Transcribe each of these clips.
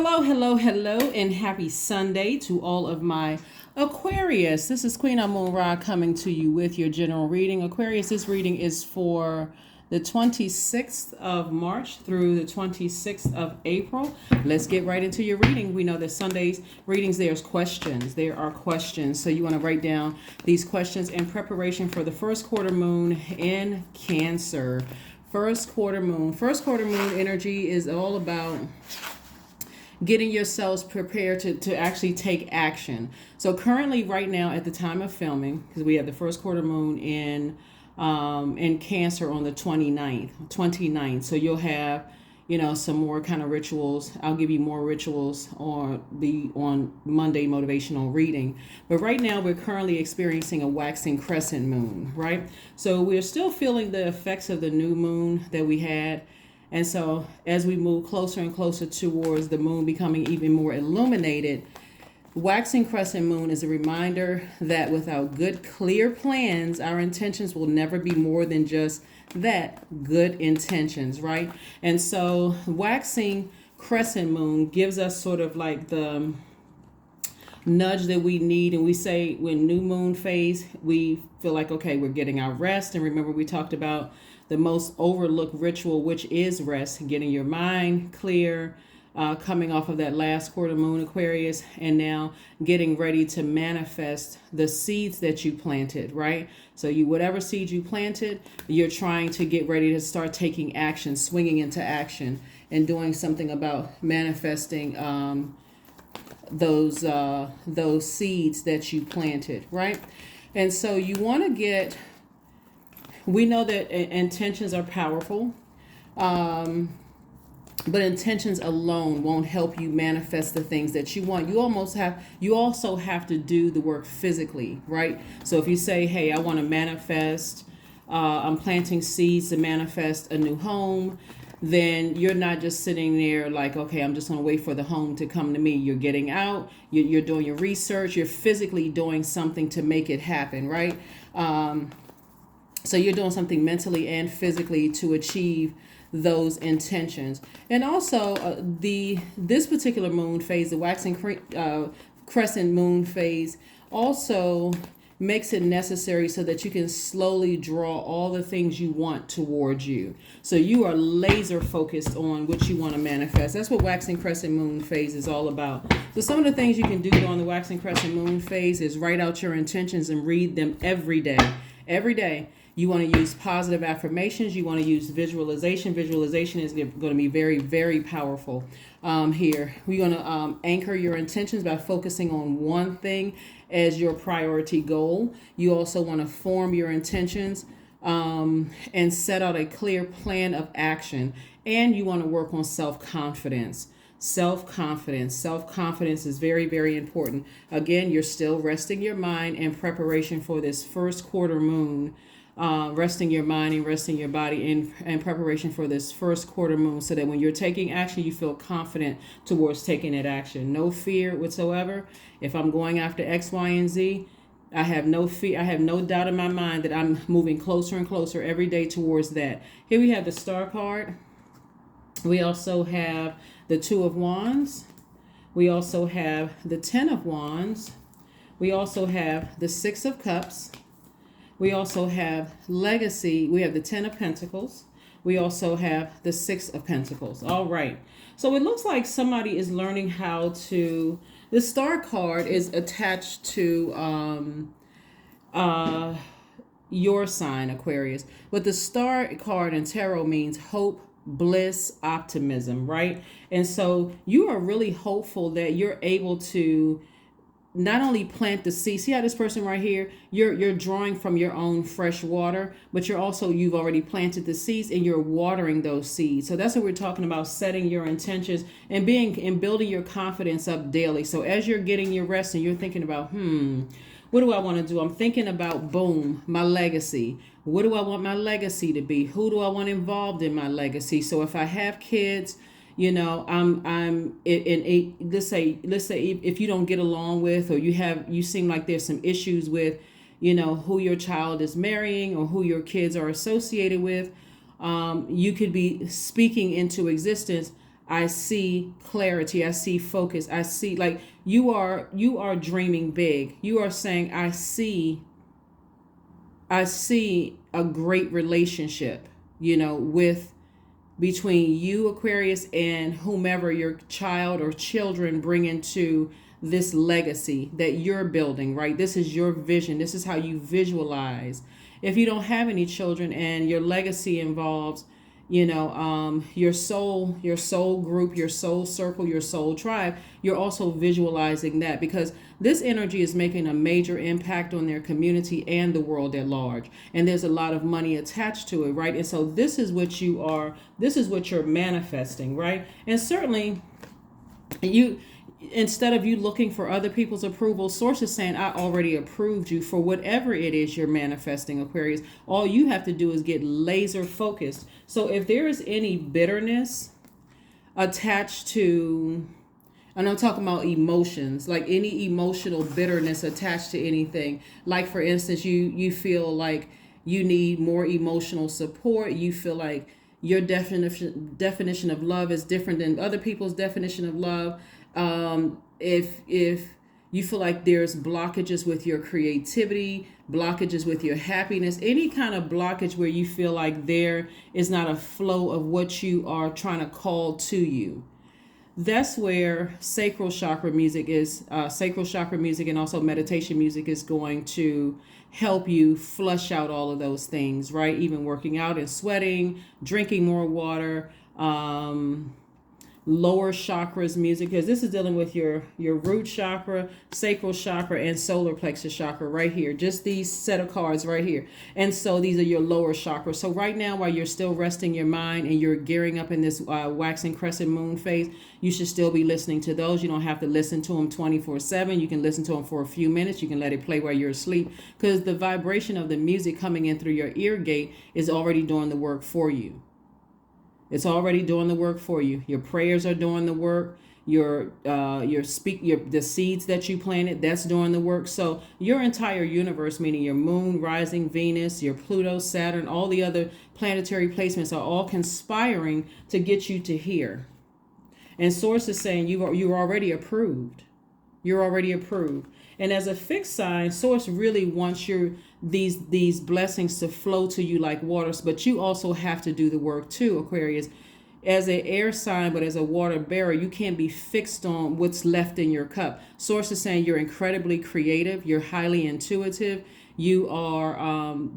Hello, hello, hello, and happy Sunday to all of my Aquarius. This is Queen Moon Ra coming to you with your general reading. Aquarius, this reading is for the 26th of March through the 26th of April. Let's get right into your reading. We know that Sunday's readings, there's questions. There are questions. So you want to write down these questions in preparation for the first quarter moon in Cancer. First quarter moon. First quarter moon energy is all about getting yourselves prepared to actually take action. So currently right now at the time of filming, because we have the first quarter moon in Cancer on the 29th. So you'll have, some more kind of rituals. I'll give you more rituals on Monday motivational reading. But right now we're currently experiencing a waxing crescent moon, right? So we're still feeling the effects of the new moon that we had. And so as we move closer and closer towards the moon becoming even more illuminated, waxing crescent moon is a reminder that without good, clear plans, our intentions will never be more than just that, good intentions, right? And so waxing crescent moon gives us sort of like the nudge that we need. And we say when new moon phase, we feel like, okay, we're getting our rest. And remember, we talked about the most overlooked ritual, which is rest, getting your mind clear, coming off of that last quarter moon Aquarius, and now getting ready to manifest the seeds that you planted, right? So whatever seeds you planted, you're trying to get ready to start taking action, swinging into action, and doing something about manifesting those seeds that you planted, right? And so you want to we know that intentions are powerful, but intentions alone won't help you manifest the things that you want. You also have to do the work physically, right? So if you say, hey, I want to manifest, I'm planting seeds to manifest a new home, then you're not just sitting there like, okay, I'm just going to wait for the home to come to me. You're getting out, you're doing your research, you're physically doing something to make it happen, right? So you're doing something mentally and physically to achieve those intentions. And also this particular moon phase, the waxing crescent moon phase, also makes it necessary so that you can slowly draw all the things you want towards you. So you are laser focused on what you want to manifest. That's what waxing crescent moon phase is all about. So some of the things you can do during the waxing crescent moon phase is write out your intentions and read them every day. Every day. You want to use positive affirmations. You want to use visualization. Visualization is going to be very, very powerful here. We're going to anchor your intentions by focusing on one thing as your priority goal. You also want to form your intentions and set out a clear plan of action. And you want to work on self-confidence. Self-confidence is very, very important. Again, you're still resting your mind in preparation for this first quarter moon. Resting your mind and resting your body in preparation for this first quarter moon, so that when you're taking action, you feel confident towards taking that action. No fear whatsoever. If I'm going after X, Y, and Z, I have no fear. I have no doubt in my mind that I'm moving closer and closer every day towards that. Here we have the Star card. We also have the Two of Wands. We also have the Ten of Wands. We also have the Six of Cups. We also have legacy. We have the 10 of Pentacles. We also have the 6 of Pentacles. All right. So it looks like somebody is learning how to, the Star card is attached to your sign, Aquarius. But the Star card in tarot means hope, bliss, optimism, right? And so you are really hopeful that you're able to not only plant the seed. See how this person right here, you're drawing from your own fresh water, but you've already planted the seeds and you're watering those seeds. So that's what we're talking about, setting your intentions and building your confidence up daily. So as you're getting your rest and you're thinking about, what do I want to do? I'm thinking about, boom, my legacy. What do I want my legacy to be? Who do I want involved in my legacy? So if I have kids, let's say if you don't get along with, or you seem like there's some issues with, who your child is marrying or who your kids are associated with, you could be speaking into existence, I see clarity. I see focus. I see, like, you are dreaming big. You are saying, I see a great relationship, with between you, Aquarius, and whomever your child or children bring into this legacy that you're building, right? This is your vision. This is how you visualize. If you don't have any children and your legacy involves, your soul group, your soul circle, your soul tribe, you're also visualizing that, because this energy is making a major impact on their community and the world at large. And there's a lot of money attached to it, right? And so this is what you're manifesting, right? And certainly you, instead of you looking for other people's approval, source is saying, I already approved you for whatever it is you're manifesting, Aquarius. All you have to do is get laser focused. So if there is any bitterness attached to, and I'm talking about emotions, like any emotional bitterness attached to anything, like for instance, you feel like you need more emotional support, you feel like your definition of love is different than other people's definition of love. If you feel like there's blockages with your creativity, blockages with your happiness, any kind of blockage where you feel like there is not a flow of what you are trying to call to you, that's where sacral chakra music and also meditation music is going to help you flush out all of those things, right? Even working out and sweating, drinking more water, lower chakras music, because this is dealing with your root chakra, sacral chakra, and solar plexus chakra right here. Just these set of cards right here. And so these are your lower chakras. So right now, while you're still resting your mind and you're gearing up in this waxing crescent moon phase, you should still be listening to those. You don't have to listen to them 24/7. You can listen to them for a few minutes. You can let it play while you're asleep, because the vibration of the music coming in through your ear gate is already doing the work for you. It's already doing the work for you. Your prayers are doing the work. The seeds that you planted, that's doing the work. So your entire universe, meaning your moon, rising, Venus, your Pluto, Saturn, all the other planetary placements are all conspiring to get you to here. And source is saying you're already approved. You're already approved. And as a fixed sign, source really wants these blessings to flow to you like waters, but you also have to do the work too, Aquarius. As an air sign, but as a water bearer, you can't be fixed on what's left in your cup. Source is saying you're incredibly creative, you're highly intuitive, you have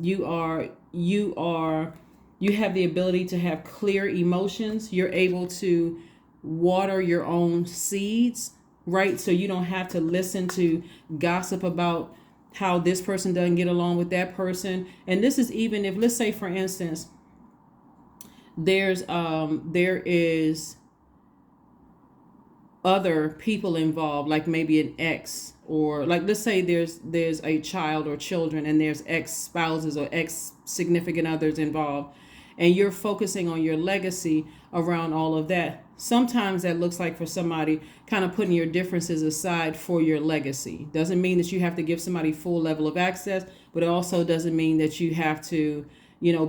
the ability to have clear emotions, you're able to water your own seeds, right? So you don't have to listen to gossip about how this person doesn't get along with that person. And this is even if, let's say for instance, there is other people involved, like maybe an ex, or like let's say there's a child or children and there's ex spouses or ex significant others involved, and you're focusing on your legacy around all of that. Sometimes that looks like for somebody kind of putting your differences aside for your legacy. Doesn't mean that you have to give somebody full level of access, but it also doesn't mean that you have to,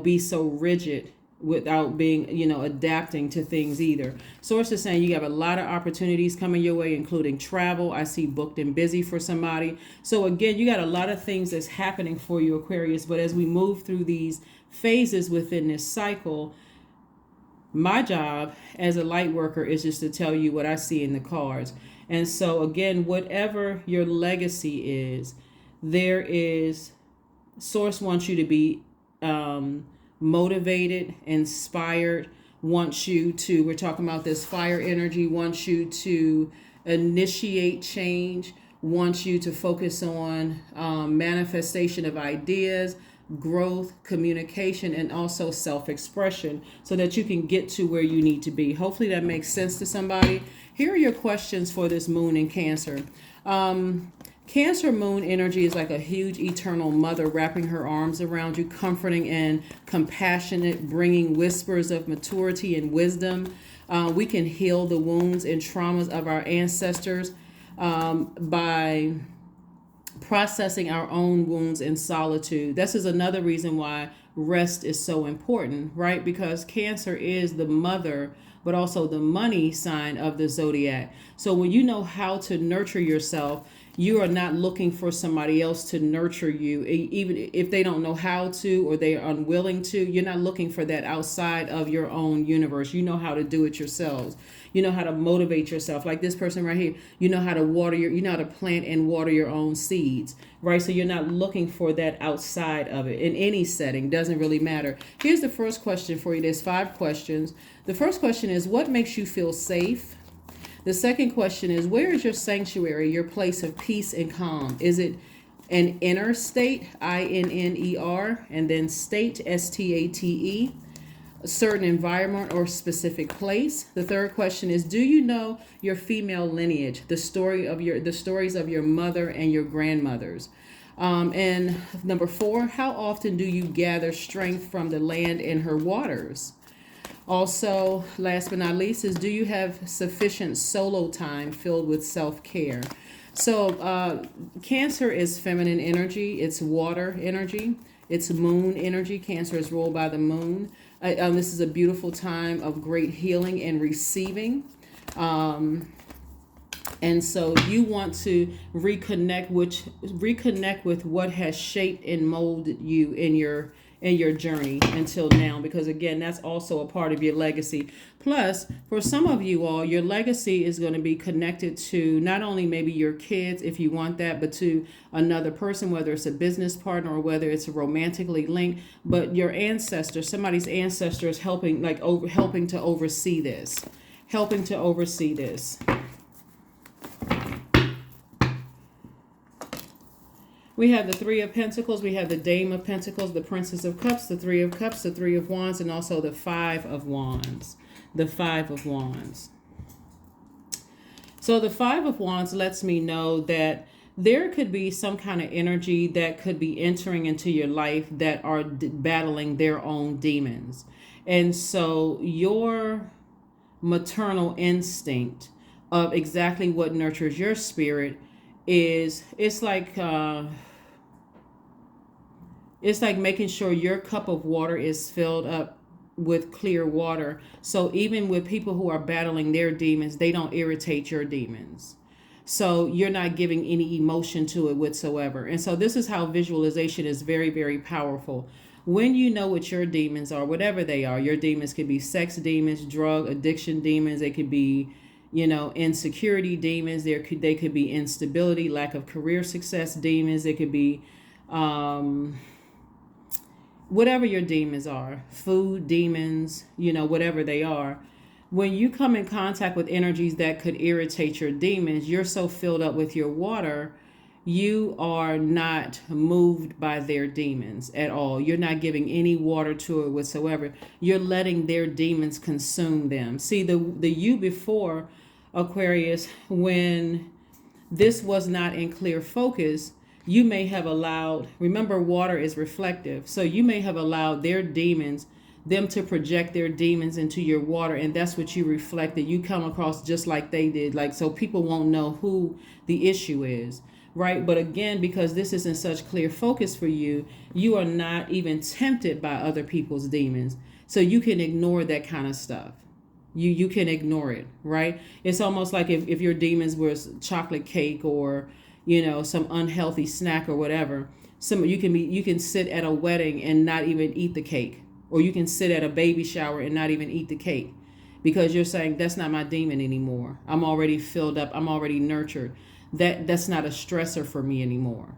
be so rigid without being, adapting to things either. Source is saying you have a lot of opportunities coming your way, including travel. I see booked and busy for somebody. So again, you got a lot of things that's happening for you, Aquarius. But as we move through these phases within this cycle, my job as a light worker is just to tell you what I see in the cards. And so again, whatever your legacy is, source wants you to be motivated, inspired, we're talking about this fire energy, wants you to initiate change, wants you to focus on manifestation of ideas, growth, communication, and also self-expression so that you can get to where you need to be. Hopefully that makes sense to somebody. Here are your questions for this moon in Cancer. Cancer moon energy is like a huge eternal mother wrapping her arms around you, comforting and compassionate, bringing whispers of maturity and wisdom. We can heal the wounds and traumas of our ancestors by processing our own wounds in solitude. This is another reason why rest is so important, right? Because Cancer is the mother but also the money sign of the zodiac. So when you know how to nurture yourself, you are not looking for somebody else to nurture you, even if they don't know how to or they are unwilling to. You're not looking for that outside of your own universe. You know how to do it yourselves. You know how to motivate yourself. Like this person right here, you know how to you know how to plant and water your own seeds, right? So you're not looking for that outside of it in any setting. Doesn't really matter. Here's the first question for you. There's 5 questions. The first question is, what makes you feel safe? The second question is, where is your sanctuary, your place of peace and calm? Is it an inner state, INNER, and then state, STATE, a certain environment or specific place? The third question is, do you know your female lineage, the stories of your mother and your grandmothers? And number 4, how often do you gather strength from the land and her waters? Also, last but not least, is do you have sufficient solo time filled with self-care? So Cancer is feminine energy. It's water energy. It's moon energy. Cancer is ruled by the moon. This is a beautiful time of great healing and receiving. And so you want to reconnect with what has shaped and molded you in your journey until now, because again, that's also a part of your legacy. Plus, for some of you all, your legacy is going to be connected to not only maybe your kids, if you want that, but to another person, whether it's a business partner or whether it's romantically linked. But your ancestor, somebody's ancestor, is helping to oversee this, We have the 3 of Pentacles, we have the Dame of Pentacles, the Princess of Cups, the 3 of Cups, the 3 of Wands, and also the 5 of Wands. The 5 of Wands. So the 5 of Wands lets me know that there could be some kind of energy that could be entering into your life that are battling their own demons. And so your maternal instinct of exactly what nurtures your spirit is, it's like making sure your cup of water is filled up with clear water. So even with people who are battling their demons, they don't irritate your demons. So you're not giving any emotion to it whatsoever. And so this is how visualization is very, very powerful. When you know what your demons are, whatever they are, your demons could be sex demons, drug addiction demons, they could be insecurity demons. They could be instability, lack of career success demons. It could be whatever your demons are, food demons, whatever they are. When you come in contact with energies that could irritate your demons, you're so filled up with your water, you are not moved by their demons at all. You're not giving any water to it whatsoever. You're letting their demons consume them. See, the you before, Aquarius, when this was not in clear focus, you may have allowed, remember water is reflective, so you may have allowed their demons, them to project their demons into your water, and that's what you reflected. You come across just like they did, so people won't know who the issue is, right? But again, because this is in such clear focus for you, you are not even tempted by other people's demons, so you can ignore that kind of stuff. You can ignore it, right? It's almost like if your demons was chocolate cake or some unhealthy snack or whatever. You can sit at a wedding and not even eat the cake, or you can sit at a baby shower and not even eat the cake, because you're saying that's not my demon anymore. I'm already filled up. I'm already nurtured. That's not a stressor for me anymore.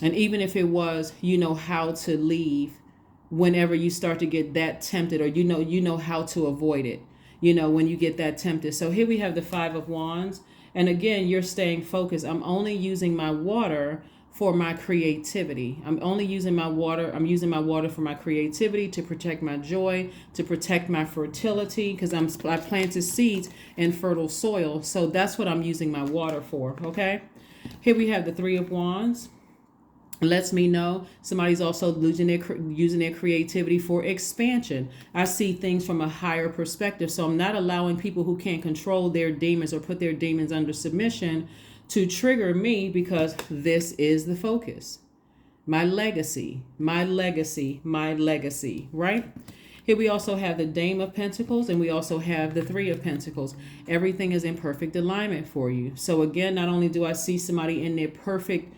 And even if it was, you know how to leave whenever you start to get that tempted, or you know how to avoid it, when you get that tempted. So here we have the 5 of Wands. And again, you're staying focused. I'm only using my water for my creativity. I'm using my water for my creativity, to protect my joy, to protect my fertility, because I planted seeds in fertile soil. So that's what I'm using my water for, okay? Here we have the 3 of Wands. Lets me know somebody's also using their creativity for expansion. I see things from a higher perspective. So I'm not allowing people who can't control their demons or put their demons under submission to trigger me, because this is the focus. My legacy, right? Here we also have the Dame of Pentacles, and we also have the Three of Pentacles. Everything is in perfect alignment for you. So again, not only do I see somebody in their perfect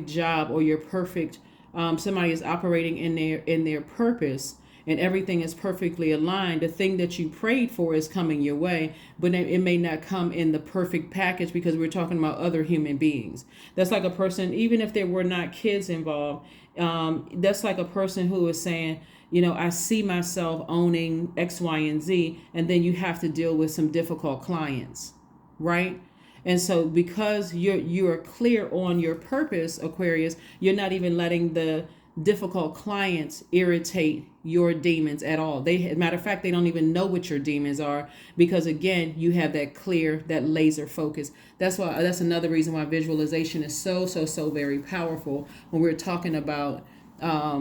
job, or your perfect, somebody is operating in their purpose, and everything is perfectly aligned. The thing that you prayed for is coming your way, but it may not come in the perfect package, because we're talking about other human beings. That's like a person, even if there were not kids involved, that's like a person who is saying, I see myself owning X, Y, and Z, and then you have to deal with some difficult clients, right? And so because you're clear on your purpose, Aquarius, you're not even letting the difficult clients irritate your demons at all. Matter of fact, they don't even know what your demons are, because again, you have that clear, that laser focus. That's another reason why visualization is so very powerful when we're talking about a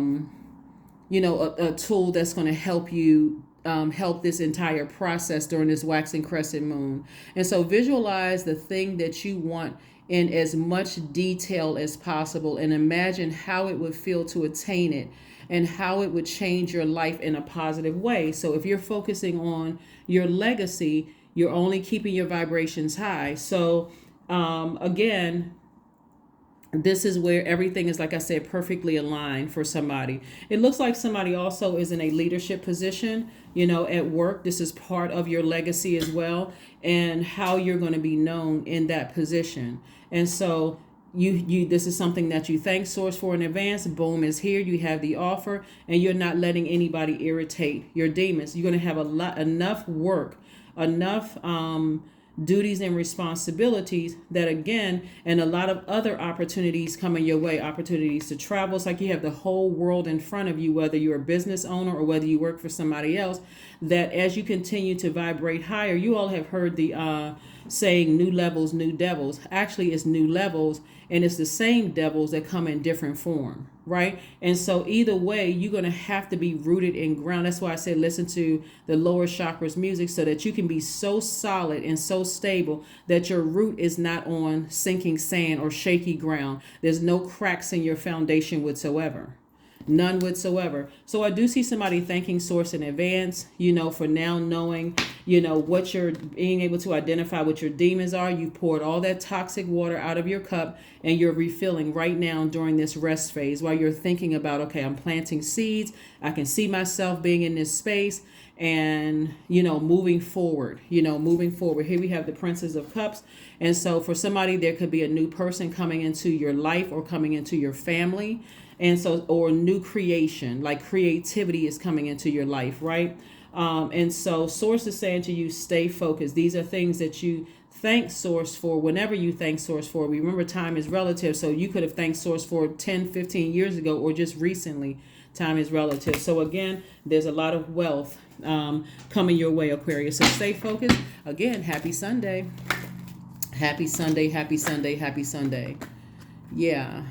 tool that's going to help you help this entire process during this waxing crescent moon. And so visualize the thing that you want in as much detail as possible, and imagine how it would feel to attain it, and how it would change your life in a positive way. So if you're focusing on your legacy, you're only keeping your vibrations high. So again, this is where everything is, like I said, perfectly aligned for somebody. It looks like somebody also is in a leadership position, at work. This is part of your legacy as well, and how you're going to be known in that position. And so this is something that you thank source for in advance. Boom, is here. You have the offer, and you're not letting anybody irritate your demons. You're going to have enough work, enough duties and responsibilities that, again, and a lot of other opportunities coming your way, opportunities to travel. It's like you have the whole world in front of you, whether you're a business owner or whether you work for somebody else, that as you continue to vibrate higher, you all have heard the saying, new levels, new devils. Actually, it's new levels, and it's the same devils that come in different form, right? And so either way, you're going to have to be rooted in ground. That's why I said listen to the lower chakras music, so that you can be so solid and so stable that your root is not on sinking sand or shaky ground. There's no cracks in your foundation whatsoever. None whatsoever. So I do see somebody thanking source in advance, for now knowing, what you're being able to identify what your demons are. You've poured all that toxic water out of your cup, and you're refilling right now during this rest phase, while you're thinking about, okay, I'm planting seeds. I can see myself being in this space, and, moving forward, Here we have the Princess of Cups. And so for somebody, there could be a new person coming into your life or coming into your family. And so, or new creation, like creativity is coming into your life, right? And so source is saying to you, stay focused. These are things that you thank source for whenever you thank source for. Remember, time is relative. So you could have thanked source for 10, 15 years ago, or just recently. Time is relative. So again, there's a lot of wealth coming your way, Aquarius. So stay focused. Again, happy Sunday. Happy Sunday, happy Sunday, happy Sunday. Yeah.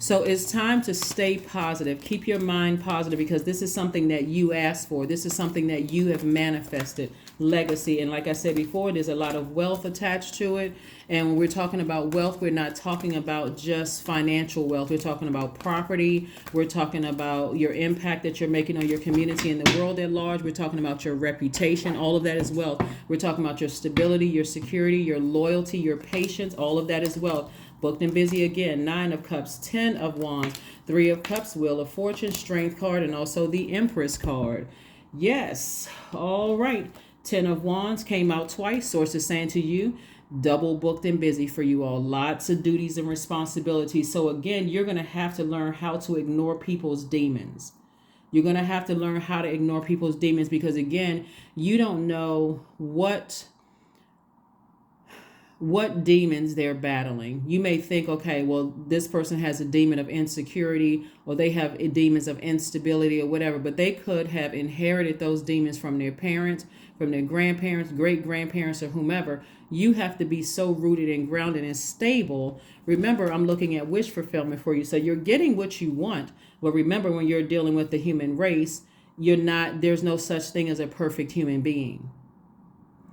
So it's time to stay positive. Keep your mind positive, because this is something that you asked for. This is something that you have manifested, legacy. And like I said before, there's a lot of wealth attached to it. And when we're talking about wealth, we're not talking about just financial wealth. We're talking about property. We're talking about your impact that you're making on your community and the world at large. We're talking about your reputation. All of that is wealth. We're talking about your stability, your security, your loyalty, your patience. All of that is wealth. Booked and busy again. 9 of Cups, 10 of Wands, 3 of Cups, Wheel of Fortune, Strength card, and also the Empress card. Yes. All right. 10 of Wands came out twice. Source is saying to you, double booked and busy for you all. Lots of duties and responsibilities. So again, you're going to have to learn how to ignore people's demons. You're going to have to learn how to ignore people's demons, because again, you don't know what demons they're battling. You may think, okay, well, this person has a demon of insecurity, or they have demons of instability or whatever, but they could have inherited those demons from their parents, from their grandparents, great grandparents, or whomever. You have to be so rooted and grounded and stable. Remember, I'm looking at wish fulfillment for you. So you're getting what you want. But remember, when you're dealing with the human race, there's no such thing as a perfect human being.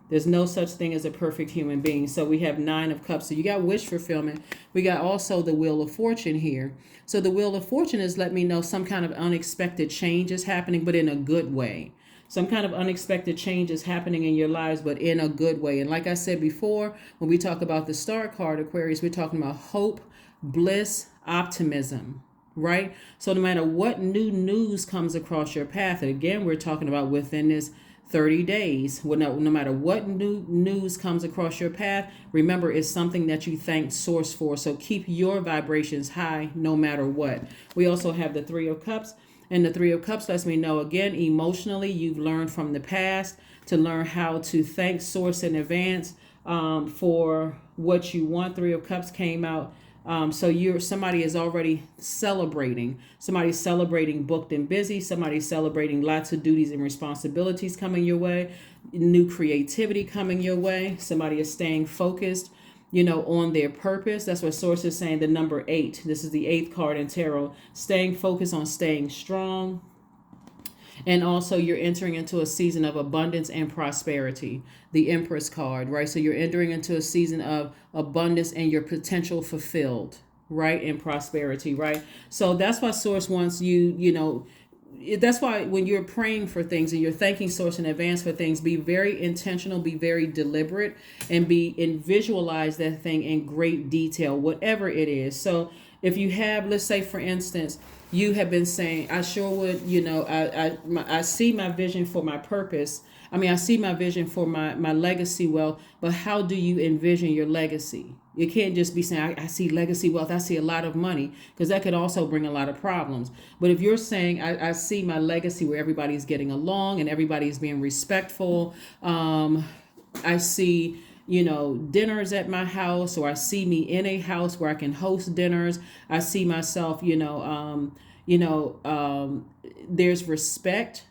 There's no such thing as a perfect human being. So we have 9 of Cups. So you got wish fulfillment. We got also the Wheel of Fortune here. So the Wheel of Fortune is let me know some kind of unexpected change is happening, but in a good way. Some kind of unexpected change is happening in your lives, but in a good way. And like I said before, when we talk about the Star card, Aquarius, we're talking about hope, bliss, optimism, right? So no matter what new news comes across your path, and again, we're talking about within this 30 days, no matter what new news comes across your path, remember it's something that you thank source for. So keep your vibrations high no matter what. We also have the 3 of Cups, and the 3 of Cups lets me know, again, emotionally, you've learned from the past to learn how to thank source in advance for what you want. 3 of Cups came out. So somebody is already celebrating. Somebody's celebrating booked and busy. Somebody's celebrating lots of duties and responsibilities coming your way. New creativity coming your way. Somebody is staying focused, on their purpose. That's what Source is saying. The number 8. This is the 8th card in tarot. Staying focused on staying strong. And also you're entering into a season of abundance and prosperity. The Empress card, right? So you're entering into a season of abundance and your potential fulfilled, right? And prosperity, right? So that's why Source wants that's why when you're praying for things and you're thanking Source in advance for things, be very intentional, be very deliberate, and visualize that thing in great detail, whatever it is. So if you have, let's say, for instance, you have been saying, I sure would, I see my vision for my purpose. I see my vision for my legacy wealth, but how do you envision your legacy? You can't just be saying, I see legacy wealth, I see a lot of money, because that could also bring a lot of problems. But if you're saying, I see my legacy where everybody's getting along and everybody's being respectful, I see dinners at my house, or I see me in a house where I can host dinners. I see myself, there's respect,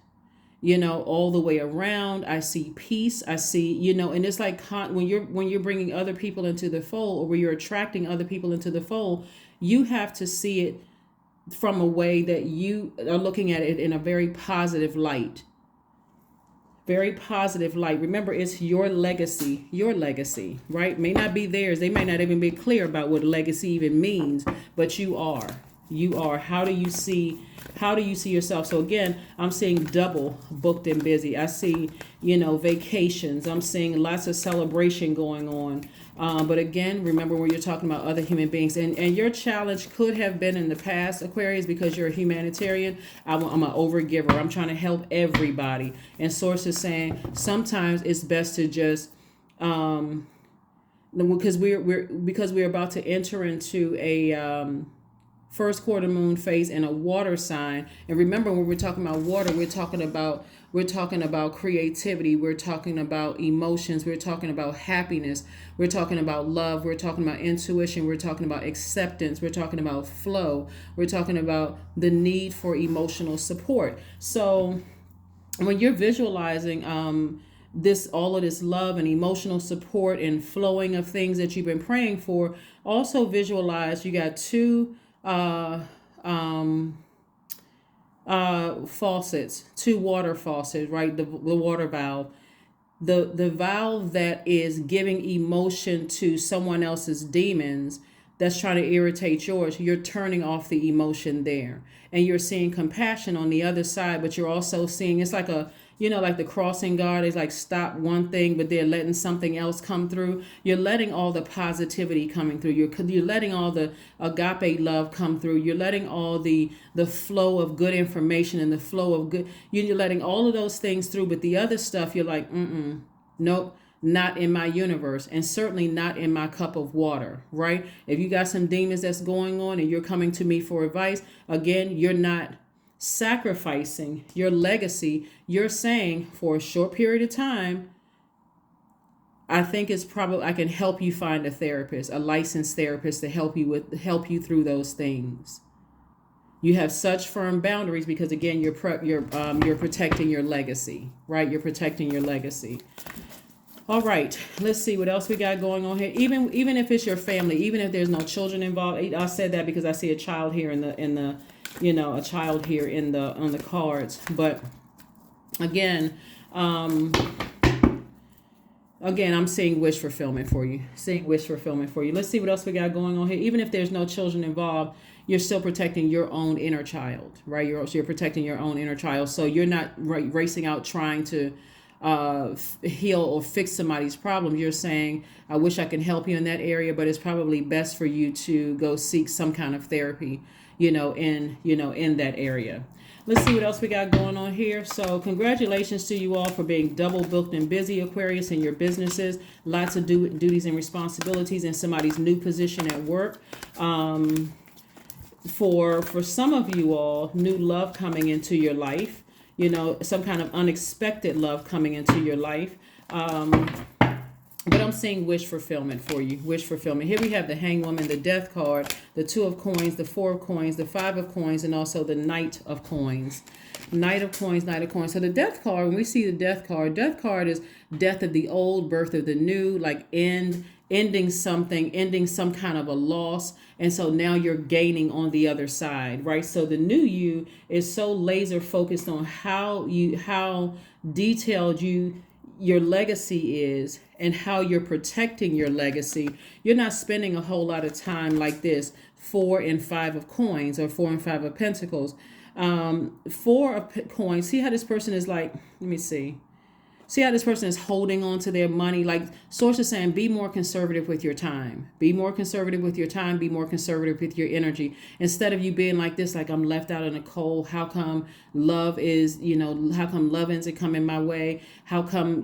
all the way around. I see peace. I see, and it's like when you're bringing other people into the fold, or when you're attracting other people into the fold, you have to see it from a way that you are looking at it in a very positive light. Very positive light. Remember, it's your legacy, right? May not be theirs. They might not even be clear about what legacy even means, but you are. How do you see yourself? So again, I'm seeing double booked and busy. I see, vacations. I'm seeing lots of celebration going on. But again, remember when you're talking about other human beings, and your challenge could have been in the past, Aquarius, because you're a humanitarian. I'm an overgiver. I'm trying to help everybody. And Source is saying sometimes it's best to just, because we're about to enter into a first quarter moon phase in a water sign. And remember, when we're talking about water, we're talking about creativity, we're talking about emotions, we're talking about happiness, we're talking about love, we're talking about intuition, we're talking about acceptance, we're talking about flow, we're talking about the need for emotional support. So when you're visualizing all of this love and emotional support and flowing of things that you've been praying for, also visualize you got 2 faucets, 2 water faucets, right? The water valve, the valve that is giving emotion to someone else's demons that's trying to irritate yours. You're turning off the emotion there, and you're seeing compassion on the other side, but you're also seeing, it's like like the crossing guard is like stop one thing, but they're letting something else come through. You're letting all the positivity coming through. You're letting all the agape love come through. You're letting all the flow of good information and the flow of good. You're letting all of those things through, but the other stuff you're like, nope. Not in my universe, and certainly not in my cup of water, right? If you got some demons that's going on and you're coming to me for advice, again, you're not sacrificing your legacy. You're saying, for a short period of time, I think it's probably I can help you find a therapist, a licensed therapist, to help you through those things. You have such firm boundaries because, again, you're protecting your legacy, right? You're protecting your legacy. All right, let's see what else we got going on here. Even if it's your family, even if there's no children involved, I said that because I see a child here on the cards. But again, Again, I'm seeing wish fulfillment for you. Seeing wish fulfillment for you. Let's see what else we got going on here. Even if there's no children involved, you're still protecting your own inner child, right? You're protecting your own inner child. So you're not racing out trying to heal or fix somebody's problem. You're saying, I wish I could help you in that area, but it's probably best for you to go seek some kind of therapy, in that area. Let's see what else we got going on here. So congratulations to you all for being double booked and busy, Aquarius, in your businesses. Lots of duties and responsibilities in somebody's new position at work. For some of you all, new love coming into your life. Some kind of unexpected love coming into your life. But I'm seeing wish fulfillment for you. Wish fulfillment. Here we have the Hanged Woman, the Death card, the Two of Coins, the Four of Coins, the Five of Coins, and also the Knight of Coins. Knight of Coins, Knight of Coins. So the Death card, when we see the Death card is death of the old, birth of the new, like ending something, ending some kind of a loss. And so now you're gaining on the other side, right? So the new you is so laser focused on how detailed your legacy is and how you're protecting your legacy. You're not spending a whole lot of time like this, 4 and 5 of coins or 4 and 5 of pentacles. 4 of coins. See how this person is like, let me see. See how this person is holding on to their money? Like Source is saying, be more conservative with your time. Be more conservative with your time. Be more conservative with your energy. Instead of you being like this, like I'm left out in the cold. How come love isn't coming my way? How come,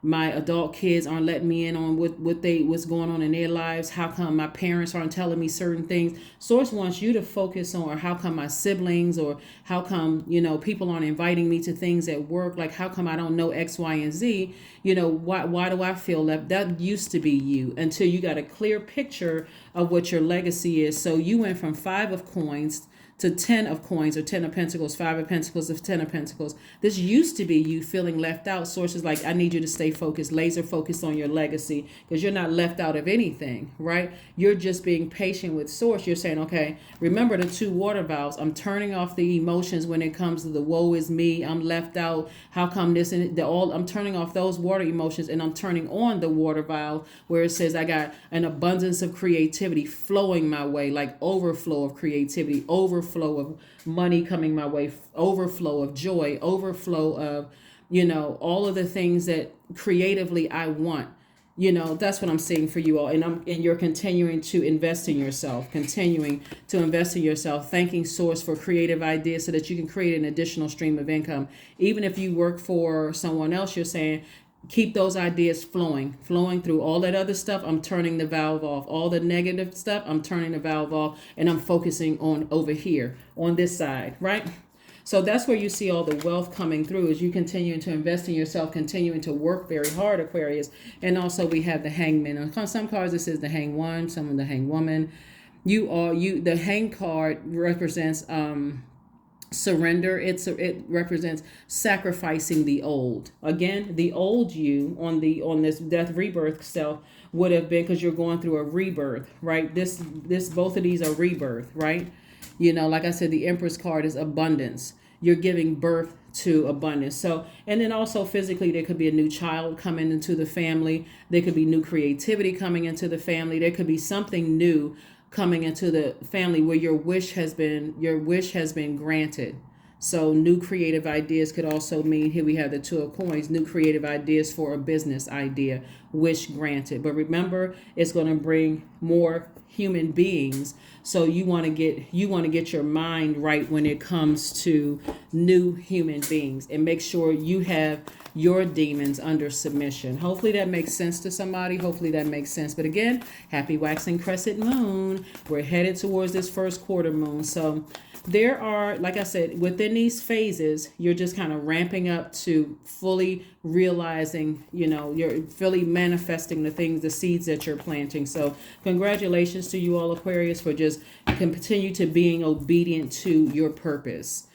my adult kids aren't letting me in on what's going on in their lives? How come my parents aren't telling me certain things? Source wants you to focus on, or how come my siblings, or how come, people aren't inviting me to things at work? Like, how come I don't know X, Y, and Z? Why do I feel left? That used to be you until you got a clear picture of what your legacy is. So you went from 5 of coins to 10 of coins, or 10 of pentacles, 5 of pentacles, of 10 of pentacles. This used to be you feeling left out. Source is like, I need you to stay focused, laser focused on your legacy, because you're not left out of anything, right? You're just being patient with Source. You're saying, okay, remember the 2 water vows. I'm turning off the emotions when it comes to the woe is me, I'm left out, how come this and I'm turning off those water emotions, and I'm turning on the water vow where it says I got an abundance of creativity flowing my way, like overflow of creativity, overflow of money coming my way, overflow of joy, overflow of, all of the things that creatively I want. That's what I'm seeing for you all. And you're continuing to invest in yourself, thanking Source for creative ideas so that you can create an additional stream of income. Even if you work for someone else, you're saying, keep those ideas flowing through all that other stuff. I'm turning the valve off. All the negative stuff, I'm turning the valve off, and I'm focusing on over here on this side, right? So that's where you see all the wealth coming through, as you continuing to invest in yourself, continuing to work very hard, Aquarius. And also we have the Hangman. On some cards it says the Hanged One, some of the Hanged Woman. The Hang card represents surrender. It represents sacrificing the old. Again, the old you on this death rebirth self would have been, because you're going through a rebirth, right? This both of these are rebirth, right? Like I said, the Empress card is abundance. You're giving birth to abundance. So, and then also physically, there could be a new child coming into the family. There could be new creativity coming into the family. There could be something new coming into the family where your wish has been granted. So new creative ideas could also mean, here we have the 2 of coins, new creative ideas for a business idea, wish granted. But remember, it's going to bring more human beings. So you want to get your mind right when it comes to new human beings, and make sure you have your demons under submission. Hopefully that makes sense to somebody. Hopefully that makes sense. But again, happy waxing crescent moon. We're headed towards this first quarter moon. So there are, like I said, within these phases, you're just kind of ramping up to fully realizing, you're fully manifesting the seeds that you're planting. So congratulations to you all, Aquarius, for just continue to being obedient to your purpose.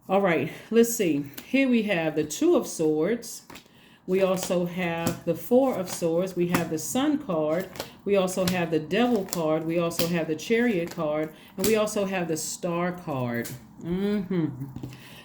All right, let's see. Here we have the 2 of Swords. We also have the 4 of Swords. We have the Sun card. We also have the Devil card. We also have the Chariot card. And we also have the Star card.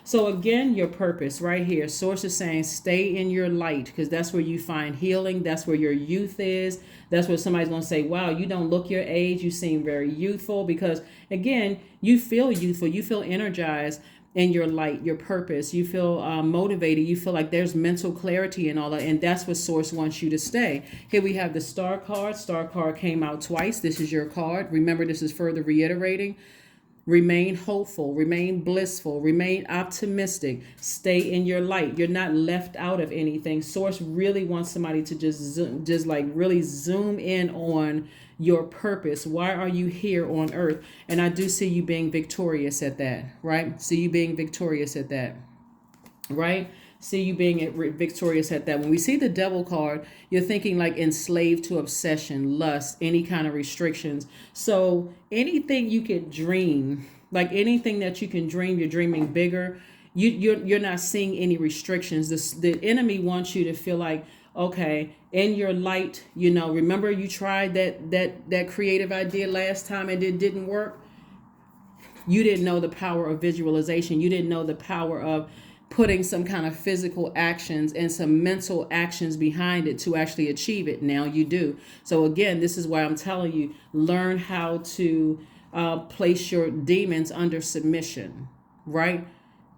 So again, your purpose right here. Source is saying stay in your light, because that's where you find healing. That's where your youth is. That's where somebody's going to say, wow, you don't look your age. You seem very youthful, because again, you feel youthful. You feel energized in your light, your purpose. You feel motivated. You feel like there's mental clarity and all that. And that's what Source wants you to stay. Here we have the Star card. Star card came out twice. This is your card. Remember, this is further reiterating. Remain hopeful, remain blissful, remain optimistic, stay in your light. You're not left out of anything. Source really wants somebody to just like really zoom in on your purpose. Why are you here on earth? And I do see you being victorious at that, right? See you being victorious at that, right? See you being victorious at that. When we see the Devil card, you're thinking like enslaved to obsession, lust, any kind of restrictions. So anything you could dream, like anything that you can dream, you're dreaming bigger. You're not seeing any restrictions. The enemy wants you to feel like, okay, in your light, remember you tried that creative idea last time and it didn't work. You didn't know the power of visualization. You didn't know the power of putting some kind of physical actions and some mental actions behind it to actually achieve it. Now you do. So again, this is why I'm telling you, learn how to place your demons under submission, right?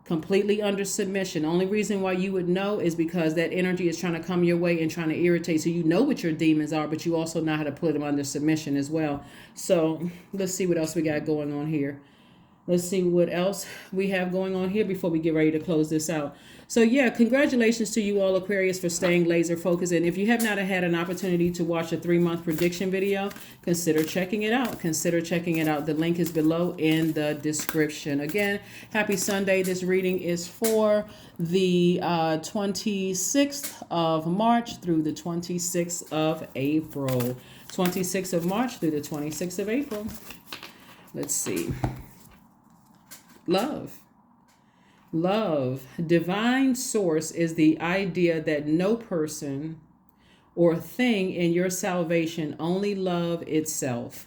Completely under submission. Only reason why you would know is because that energy is trying to come your way and trying to irritate. So you know what your demons are, but you also know how to put them under submission as well. So let's see what else we got going on here. Let's see what else we have going on here before we get ready to close this out. So yeah, congratulations to you all, Aquarius, for staying laser focused. And if you have not had an opportunity to watch a 3-month prediction video, consider checking it out. Consider checking it out. The link is below in the description. Again, happy Sunday. This reading is for the 26th of March through the 26th of April. 26th of March through the 26th of April. Let's see. Love. Divine source is the idea that no person or thing in your salvation, only love itself.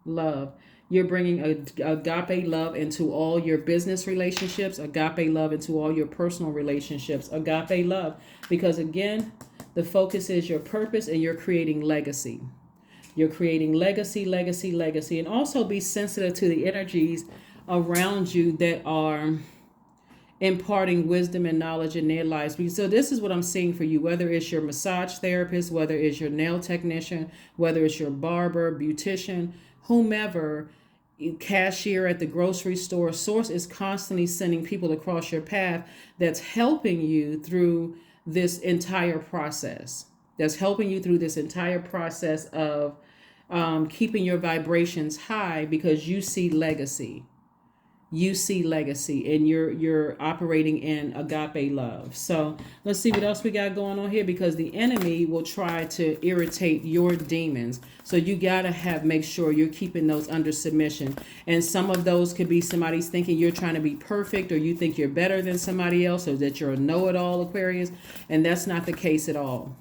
Love. You're bringing agape love into all your business relationships, agape love into all your personal relationships, agape love. Because again, the focus is your purpose and you're creating legacy. You're creating legacy. And also be sensitive to the energies around you that are imparting wisdom and knowledge in their lives. So this is what I'm seeing for you, whether it's your massage therapist, whether it's your nail technician, whether it's your barber, beautician, whomever, cashier at the grocery store. Source is constantly sending people across your path that's helping you through this entire process. Of keeping your vibrations high, because you see legacy. And you're operating in agape love. So let's see what else we got going on here, because the enemy will try to irritate your demons. So you gotta make sure you're keeping those under submission. And some of those could be somebody's thinking you're trying to be perfect, or you think you're better than somebody else, or that you're a know-it-all, Aquarius. And that's not the case at all.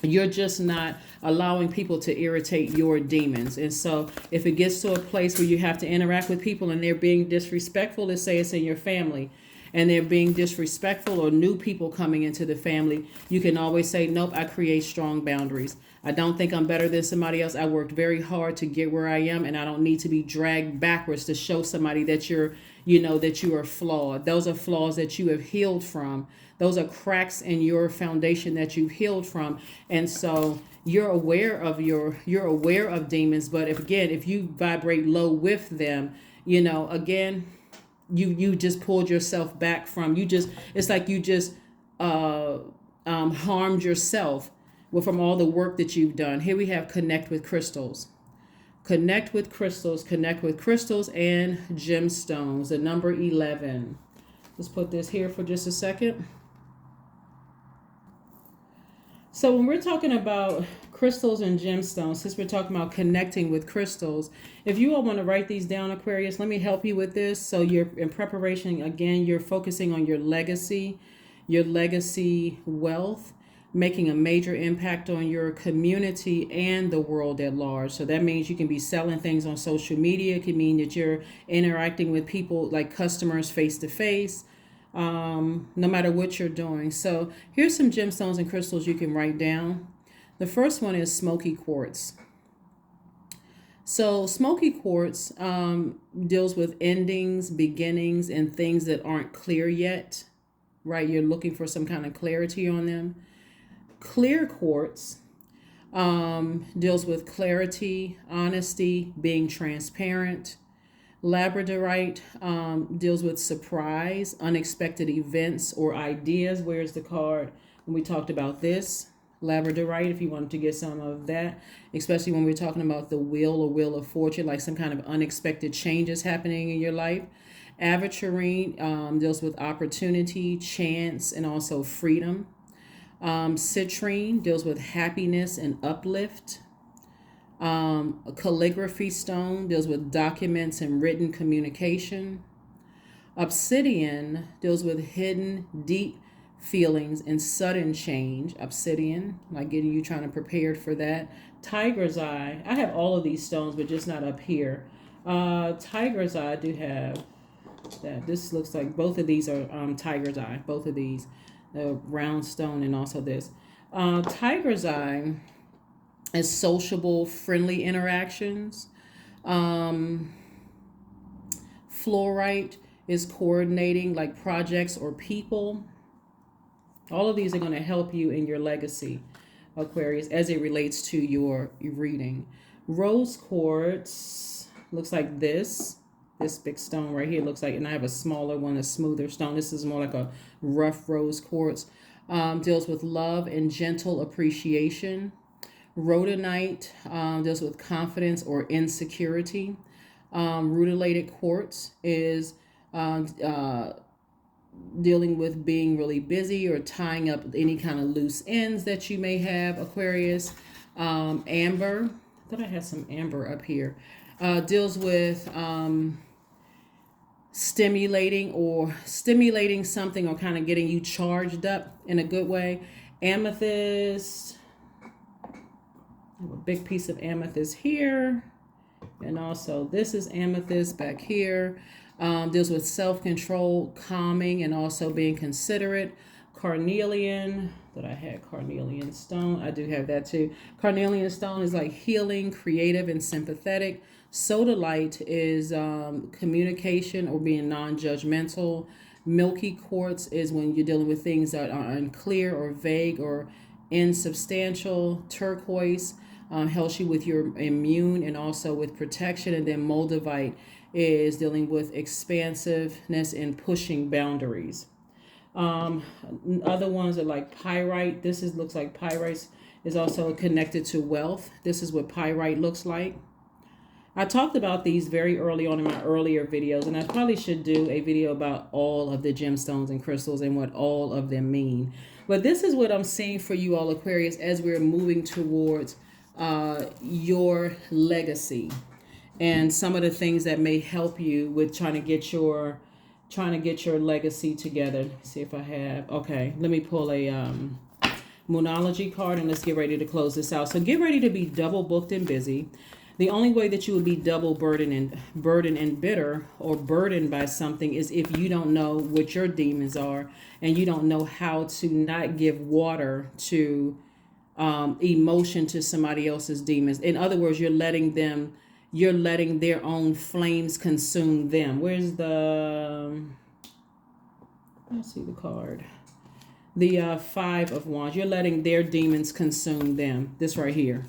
You're just not allowing people to irritate your demons. And so if it gets to a place where you have to interact with people and they're being disrespectful, let's say it's in your family, and they're being disrespectful, or new people coming into the family, you can always say, nope, I create strong boundaries. I don't think I'm better than somebody else. I worked very hard to get where I am, and I don't need to be dragged backwards to show somebody that that you are flawed. Those are flaws that you have healed from. Those are cracks in your foundation that you've healed from. And so you're aware of demons, but if you vibrate low with them, again, you just pulled yourself back from, it's like you just harmed yourself from all the work that you've done. Here we have connect with crystals. Connect with crystals and gemstones. The number 11. Let's put this here for just a second. So when we're talking about crystals and gemstones, since we're talking about connecting with crystals, if you all want to write these down, Aquarius, let me help you with this. So you're in preparation, again, you're focusing on your legacy wealth, making a major impact on your community and the world at large. So that means you can be selling things on social media. It can mean that you're interacting with people like customers face to face. no matter what you're doing. So here's some gemstones and crystals you can write down. The first one is smoky quartz. So smoky quartz deals with endings, beginnings, and things that aren't clear yet, right? You're looking for some kind of clarity on them. Clear quartz deals with clarity, honesty, being transparent. Labradorite deals with surprise, unexpected events, or ideas. Where's the card when we talked about this? Labradorite, if you wanted to get some of that, especially when we're talking about the wheel or wheel of fortune, like some kind of unexpected changes happening in your life. Aventurine deals with opportunity, chance, and also freedom. Citrine deals with happiness and uplift. A calligraphy stone deals with documents and written communication. Obsidian deals with hidden, deep feelings and sudden change. Obsidian, like getting you trying to prepare for that. Tiger's eye. I have all of these stones, but just not up here. Tiger's eye, I do have that. This looks like both of these are tiger's eye. Both of these, the round stone and also this. Tiger's eye is sociable, friendly interactions. Fluorite is coordinating like projects or people. All of these are going to help you in your legacy, Aquarius, as it relates to your reading. Rose quartz looks like this big stone right here looks like, and I have a smaller one, a smoother stone. This is more like a rough rose quartz. Deals with love and gentle appreciation. Rhodonite deals with confidence or insecurity. Rutilated quartz is dealing with being really busy or tying up any kind of loose ends that you may have, Aquarius. Amber, I thought I had some amber up here. Deals with stimulating something or kind of getting you charged up in a good way. Amethyst, I have a big piece of amethyst here. And also this is amethyst back here. Deals with self-control, calming, and also being considerate. Carnelian, that I had carnelian stone. I do have that too. Carnelian stone is like healing, creative, and sympathetic. Sodalite is communication or being non-judgmental. Milky quartz is when you're dealing with things that are unclear or vague or insubstantial. Turquoise helps you with your immune and also with protection. And then moldavite is dealing with expansiveness and pushing boundaries. Other ones are like pyrite. This looks like pyrite is also connected to wealth. This is what pyrite looks like. I talked about these very early on in my earlier videos, and I probably should do a video about all of the gemstones and crystals and what all of them mean. But this is what I'm seeing for you all, Aquarius, as we're moving towards your legacy and some of the things that may help you with trying to get your legacy together. Let me see if I have. Okay, let me pull a Moonology card and let's get ready to close this out. So get ready to be double booked and busy. The only way that you would be double burdened and bitter or burdened by something is if you don't know what your demons are and you don't know how to not give water to emotion to somebody else's demons. In other words, you're letting their own flames consume them. Where's let's see the card. The Five of Wands. You're letting their demons consume them. This right here.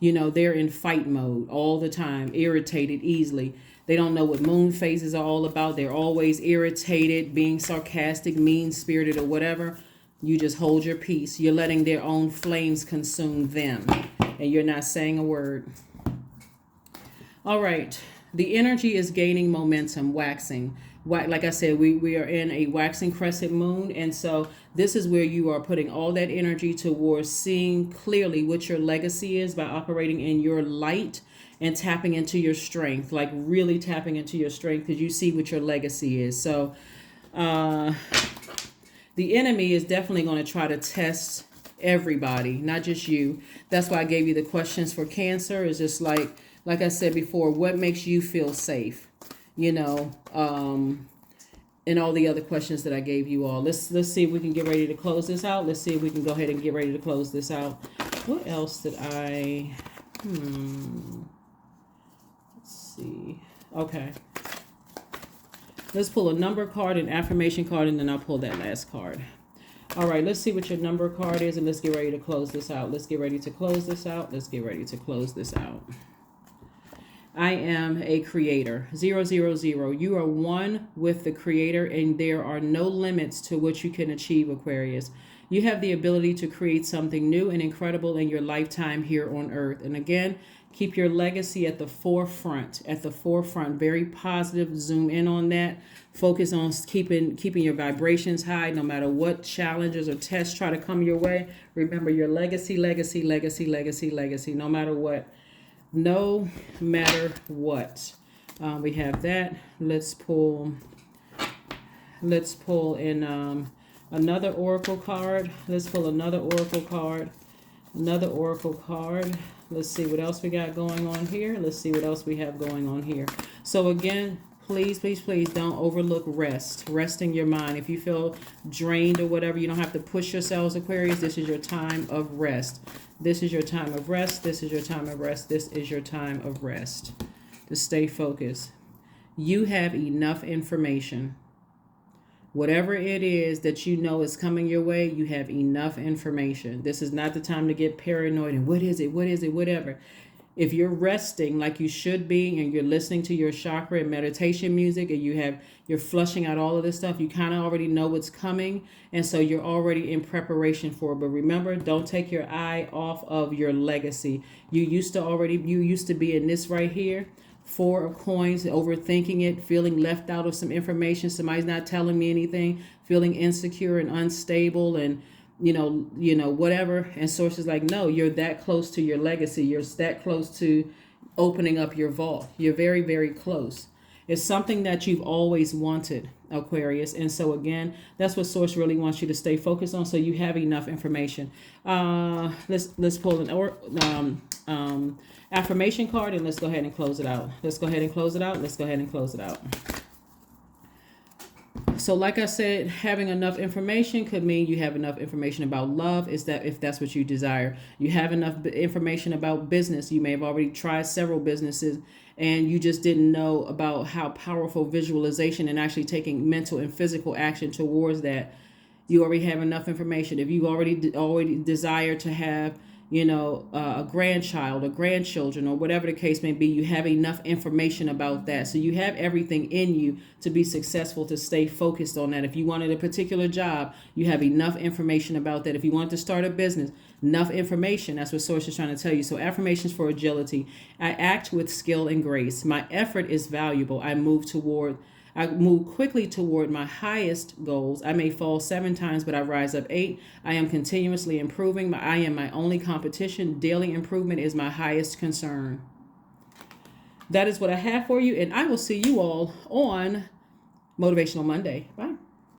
You know, they're in fight mode all the time, irritated easily. They don't know what moon phases are all about. They're always irritated, being sarcastic, mean-spirited, or whatever. You just hold your peace. You're letting their own flames consume them, and you're not saying a word. All right. The energy is gaining momentum, waxing. Like I said, we are in a waxing crescent moon. And so this is where you are putting all that energy towards seeing clearly what your legacy is by operating in your light and tapping into your strength, like really tapping into your strength because you see what your legacy is. So the enemy is definitely going to try to test everybody, not just you. That's why I gave you the questions for Cancer. Is just like I said before, what makes you feel safe? You know, and all the other questions that I gave you all. Let's see if we can get ready to close this out. Let's see if we can go ahead and get ready to close this out. What else did I? Let's see. Okay. Let's pull a number card, an affirmation card, and then I'll pull that last card. All right, let's see what your number card is, and let's get ready to close this out. Let's get ready to close this out. Let's get ready to close this out. I am a creator. 000. You are one with the creator, and there are no limits to what you can achieve, Aquarius. You have the ability to create something new and incredible in your lifetime here on earth. And again, keep your legacy at the forefront. At the forefront. Very positive. Zoom in on that. Focus on keeping your vibrations high no matter what challenges or tests try to come your way. Remember your legacy, legacy, legacy, legacy, legacy. No matter what. No matter what. We have that. Let's pull in another oracle card. Let's pull another oracle card. Another oracle card. Let's see what else we got going on here. Let's see what else we have going on here. So again, please, please, please don't overlook rest. Resting your mind. If you feel drained or whatever, you don't have to push yourselves, Aquarius. This is your time of rest. This is your time of rest. This is your time of rest. This is your time of rest. To stay focused. You have enough information. Whatever it is that you know is coming your way, you have enough information. This is not the time to get paranoid and what is it, whatever. If you're resting like you should be and you're listening to your chakra and meditation music and you're flushing out all of this stuff, you kind of already know what's coming. And so you're already in preparation for it. But remember, don't take your eye off of your legacy. You used to be in this right here. 4 of coins, overthinking it, feeling left out of some information. Somebody's not telling me anything, feeling insecure and unstable and, whatever. And sources like, no, you're that close to your legacy. You're that close to opening up your vault. You're very, very close. It's something that you've always wanted, Aquarius. And so again, that's what Source really wants you to stay focused on. So you have enough information. Let's pull an affirmation card and let's go ahead and close it out. Let's go ahead and close it out. So like I said, having enough information could mean you have enough information about love, is that if that's what you desire. You have enough information about business. You may have already tried several businesses and you just didn't know about how powerful visualization and actually taking mental and physical action towards that. You already have enough information. If you already desire to have a grandchild or grandchildren or whatever the case may be, you have enough information about that. So you have everything in you to be successful, to stay focused on that. If you wanted a particular job, you have enough information about that. If you want to start a business, enough information. That's what Source is trying to tell you. So affirmations for agility. I act with skill and grace. My effort is valuable. I move quickly toward my highest goals. I may fall 7 times, but I rise up 8. I am continuously improving. I am my only competition. Daily improvement is my highest concern. That is what I have for you, and I will see you all on Motivational Monday. Bye.